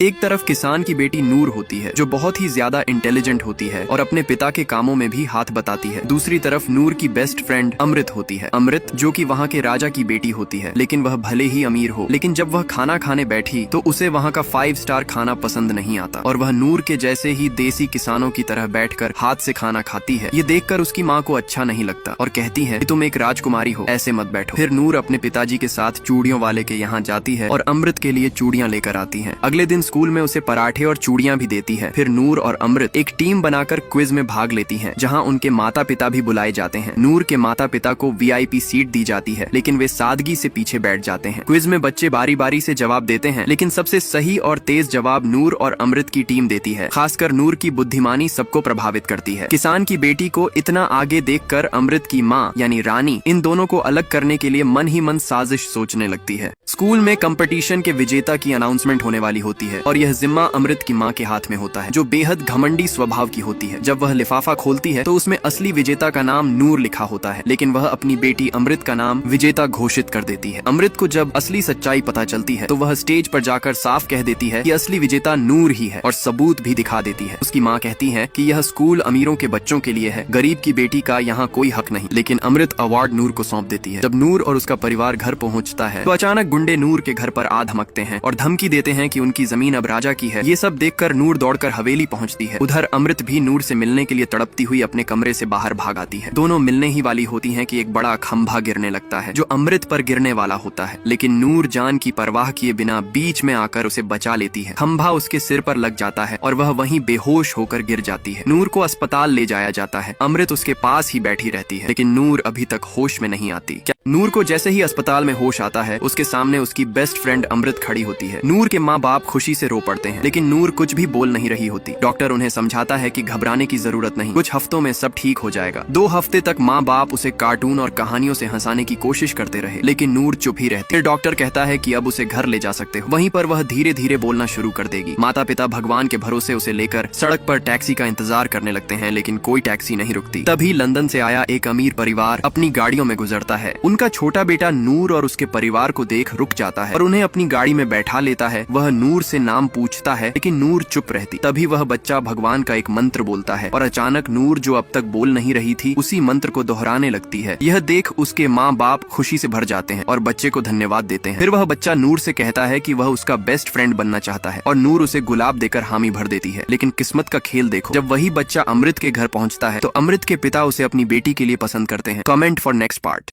एक तरफ किसान की बेटी नूर होती है जो बहुत ही ज्यादा इंटेलिजेंट होती है और अपने पिता के कामों में भी हाथ बताती है। दूसरी तरफ नूर की बेस्ट फ्रेंड अमृत होती है। अमृत जो कि वहाँ के राजा की बेटी होती है, लेकिन वह भले ही अमीर हो, लेकिन जब वह खाना खाने बैठी तो उसे वहाँ का 5 स्टार खाना पसंद नहीं आता और वह नूर के जैसे ही देसी किसानों की तरह बैठकर हाथ से खाना खाती है। ये देखकर उसकी माँ को अच्छा नहीं लगता और कहती है कि तुम एक राजकुमारी हो, ऐसे मत बैठो। फिर नूर अपने पिताजी के साथ चूड़ियों वाले के यहाँ जाती है और अमृत के लिए चूड़ियाँ लेकर आती है। अगले दिन स्कूल में उसे पराठे और चूड़ियां भी देती है। फिर नूर और अमृत एक टीम बनाकर क्विज में भाग लेती हैं, जहां उनके माता पिता भी बुलाए जाते हैं। नूर के माता पिता को वीआईपी सीट दी जाती है, लेकिन वे सादगी से पीछे बैठ जाते हैं। क्विज में बच्चे बारी बारी से जवाब देते हैं, लेकिन सबसे सही और तेज जवाब नूर और अमृत की टीम देती है। खासकर नूर की बुद्धिमानी सबको प्रभावित करती है। किसान की बेटी को इतना आगे देखकर अमृत की माँ यानी रानी इन दोनों को अलग करने के लिए मन ही मन साजिश सोचने लगती है। स्कूल में कंपटीशन के विजेता की अनाउंसमेंट होने वाली होती है और यह जिम्मा अमृत की माँ के हाथ में होता है, जो बेहद घमंडी स्वभाव की होती है। जब वह लिफाफा खोलती है तो उसमें असली विजेता का नाम नूर लिखा होता है, लेकिन वह अपनी बेटी अमृत का नाम विजेता घोषित कर देती है। अमृत को जब असली सच्चाई पता चलती है तो वह स्टेज पर जाकर साफ कह देती है कि असली विजेता नूर ही है और सबूत भी दिखा देती है। उसकी माँ कहती है कि यह स्कूल अमीरों के बच्चों के लिए है, गरीब की बेटी का यहाँ कोई हक नहीं। लेकिन अमृत अवार्ड नूर को सौंप देती है। जब नूर और उसका परिवार घर पहुँचता है तो अचानक गुंडे नूर के घर पर आ धमकते हैं और धमकी देते हैं कि उनकी जमीन अब राजा की है। ये सब देखकर नूर दौड़कर हवेली पहुंचती है। उधर अमृत भी नूर से मिलने के लिए तड़पती हुई अपने कमरे से बाहर भाग आती है। दोनों मिलने ही वाली होती हैं कि एक बड़ा खंभा गिरने लगता है जो अमृत पर गिरने वाला होता है, लेकिन नूर जान की परवाह किए बिना बीच में आकर उसे बचा लेती है। खंभा उसके सिर पर लग जाता है और वह वहीं बेहोश होकर गिर जाती है। नूर को अस्पताल ले जाया जाता है। अमृत उसके पास ही बैठी रहती है, लेकिन नूर अभी तक होश में नहीं आती। नूर को जैसे ही अस्पताल में होश आता है, उसके सामने उसकी बेस्ट फ्रेंड अमृत खड़ी होती है। नूर के माँ बाप खुशी से रो पड़ते हैं, लेकिन नूर कुछ भी बोल नहीं रही होती। डॉक्टर उन्हें समझाता है कि घबराने की जरूरत नहीं, कुछ हफ्तों में सब ठीक हो जाएगा। 2 हफ्ते तक माँ बाप उसे कार्टून और कहानियों से हंसाने की कोशिश करते रहे, लेकिन नूर चुप ही रहती। फिर डॉक्टर कहता है कि अब उसे घर ले जा सकते हो। वहीं पर वह धीरे धीरे बोलना शुरू कर देगी। माता पिता भगवान के भरोसे उसे लेकर सड़क पर टैक्सी का इंतजार करने लगते हैं, लेकिन कोई टैक्सी नहीं रुकती। तभी लंदन से आया एक अमीर परिवार अपनी गाड़ियों में गुजरता है। उनका छोटा बेटा नूर और उसके परिवार को देख रुक जाता है और उन्हें अपनी गाड़ी में बैठा लेता है। वह नूर से नाम पूछता है, लेकिन नूर चुप रहती। तभी वह बच्चा भगवान का एक मंत्र बोलता है और अचानक नूर जो अब तक बोल नहीं रही थी उसी मंत्र को दोहराने लगती है। यह देख उसके माँ बाप खुशी से भर जाते हैं और बच्चे को धन्यवाद देते हैं। फिर वह बच्चा नूर से कहता है कि वह उसका बेस्ट फ्रेंड बनना चाहता है और नूर उसे गुलाब देकर हामी भर देती है। लेकिन किस्मत का खेल देखो, जब वही बच्चा अमृत के घर पहुँचता है तो अमृत के पिता उसे अपनी बेटी के लिए पसंद करते हैं। Comment for next part.